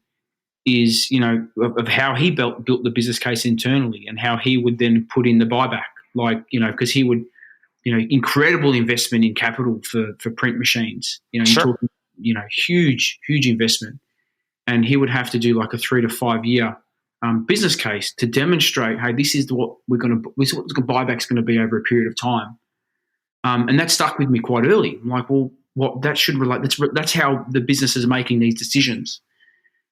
is, of how he built the business case internally and how he would then put in the buyback, because he would, incredible investment in capital for print machines, Sure. huge investment. And he would have to do like a 3 to 5 year business case to demonstrate, hey, this is what the buyback's going to be over a period of time. And that stuck with me quite early. I'm like, well, that should relate. That's how the business is making these decisions.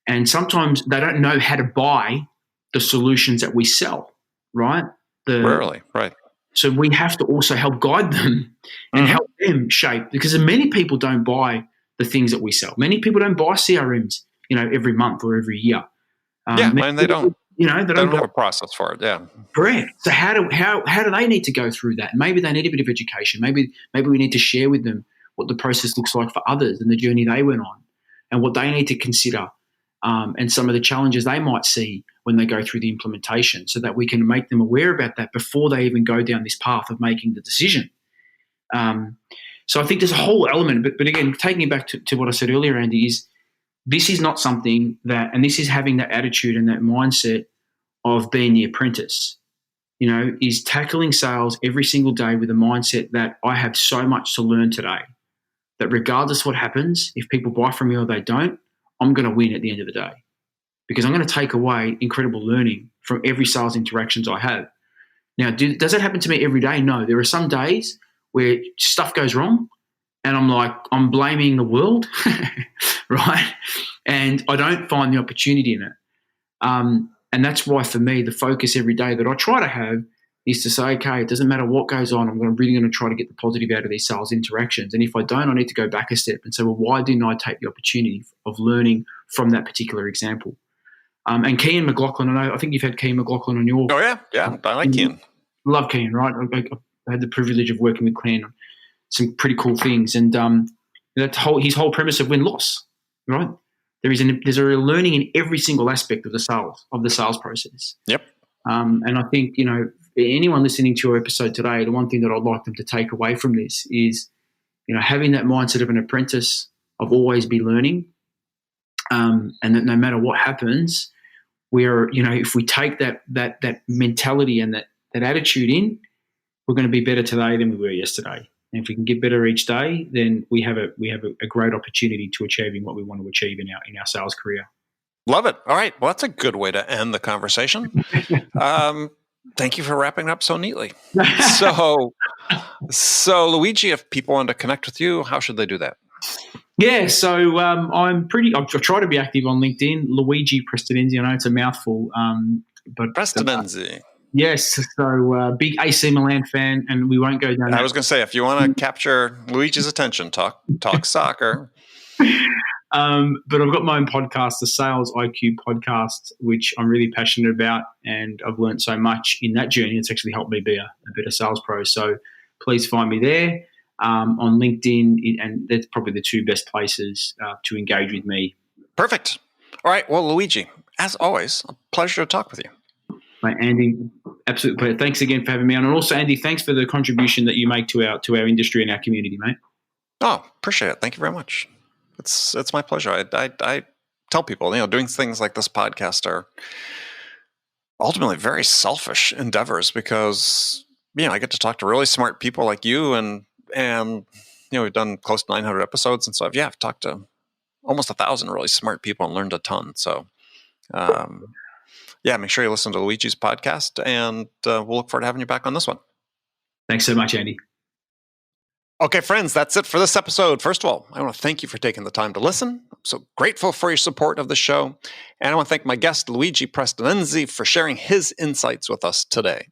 And sometimes they don't know how to buy the solutions that we sell, right? Rarely, right. So we have to also help guide them and help them shape, because many people don't buy the things that we sell. Many people don't buy CRMs, every month or every year. And they don't. They don't have a process for it. Yeah, correct. So how do they need to go through that? Maybe they need a bit of education. Maybe we need to share with them what the process looks like for others and the journey they went on, and what they need to consider, and some of the challenges they might see when they go through the implementation, so that we can make them aware about that before they even go down this path of making the decision. So I think there's a whole element, but again, taking it back to what I said earlier, Andy, is this is not something that, and this is having that attitude and that mindset of being the apprentice, is tackling sales every single day with a mindset that I have so much to learn today, that regardless what happens, if people buy from me or they don't, I'm going to win at the end of the day, because I'm going to take away incredible learning from every sales interactions I have. Now, does that happen to me every day? No. There are some days where stuff goes wrong and I'm blaming the world, right? And I don't find the opportunity in it. And that's why, for me, the focus every day that I try to have is to say, okay, it doesn't matter what goes on, I'm really going to try to get the positive out of these sales interactions. And if I don't, I need to go back a step and say, well, why didn't I take the opportunity of learning from that particular example? And Kian McLaughlin, I think you've had Kian McLaughlin on your... Oh, yeah, I like Kian. Love Kian, right? I had the privilege of working with Kian on some pretty cool things. And his whole premise of win-loss, right? There's a real learning in every single aspect of the sales process. Yep. And I think, anyone listening to your episode today, the one thing that I'd like them to take away from this is, having that mindset of an apprentice, of always be learning, and that no matter what happens, if we take that mentality and that attitude in, we're going to be better today than we were yesterday. And if we can get better each day, then we have a great opportunity to achieving what we want to achieve in our sales career. Love it. All right. Well, that's a good way to end the conversation. Thank you for wrapping up so neatly. So Luigi, if people want to connect with you, how should they do that? Yeah, so I try to be active on LinkedIn. Luigi Prestinenzi. I know it's a mouthful, but Prestinenzi. Yes, so big AC Milan fan, and we won't go down. I was going to say, if you want to capture Luigi's attention, talk soccer. But I've got my own podcast, the Sales IQ podcast, which I'm really passionate about, and I've learned so much in that journey. It's actually helped me be a better sales pro. So please find me there on LinkedIn, and that's probably the two best places to engage with me. Perfect. All right. Well, Luigi, as always, a pleasure to talk with you. Mate, Andy, absolute pleasure. Thanks again for having me on. And also, Andy, thanks for the contribution that you make to our industry and our community, mate. Oh, appreciate it. Thank you very much. It's my pleasure. I tell people, doing things like this podcast are ultimately very selfish endeavors, because, I get to talk to really smart people like you, and we've done close to 900 episodes. And so I've talked to almost 1,000 really smart people and learned a ton. So, make sure you listen to Luigi's podcast, and we'll look forward to having you back on this one. Thanks so much, Andy. Okay, friends, that's it for this episode. First of all, I want to thank you for taking the time to listen. I'm so grateful for your support of the show. And I want to thank my guest, Luigi Prestinenzi, for sharing his insights with us today.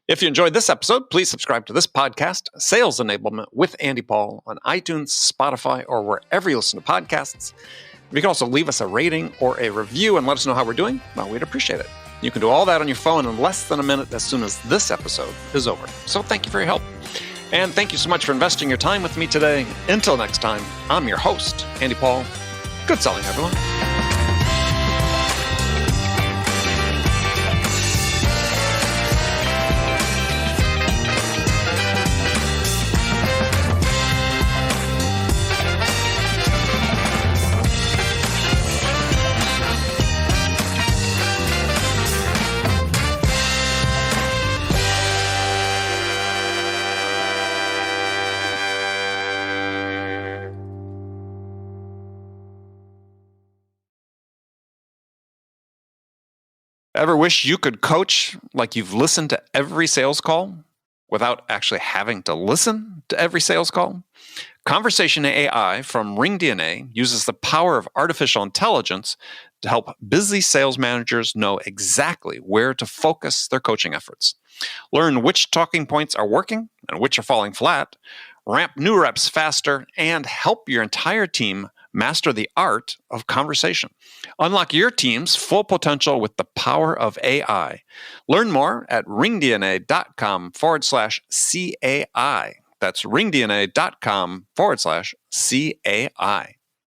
If you enjoyed this episode, please subscribe to this podcast, Sales Enablement with Andy Paul, on iTunes, Spotify, or wherever you listen to podcasts. You can also leave us a rating or a review and let us know how we're doing. Well, we'd appreciate it. You can do all that on your phone in less than a minute as soon as this episode is over. So thank you for your help. And thank you so much for investing your time with me today. Until next time, I'm your host, Andy Paul. Good selling, everyone. Ever wish you could coach like you've listened to every sales call without actually having to listen to every sales call? Conversation AI from RingDNA uses the power of artificial intelligence to help busy sales managers know exactly where to focus their coaching efforts. Learn which talking points are working and which are falling flat, ramp new reps faster, and help your entire team master the art of conversation. Unlock your team's full potential with the power of AI. Learn more at ringdna.com/CAI. That's ringdna.com/CAI.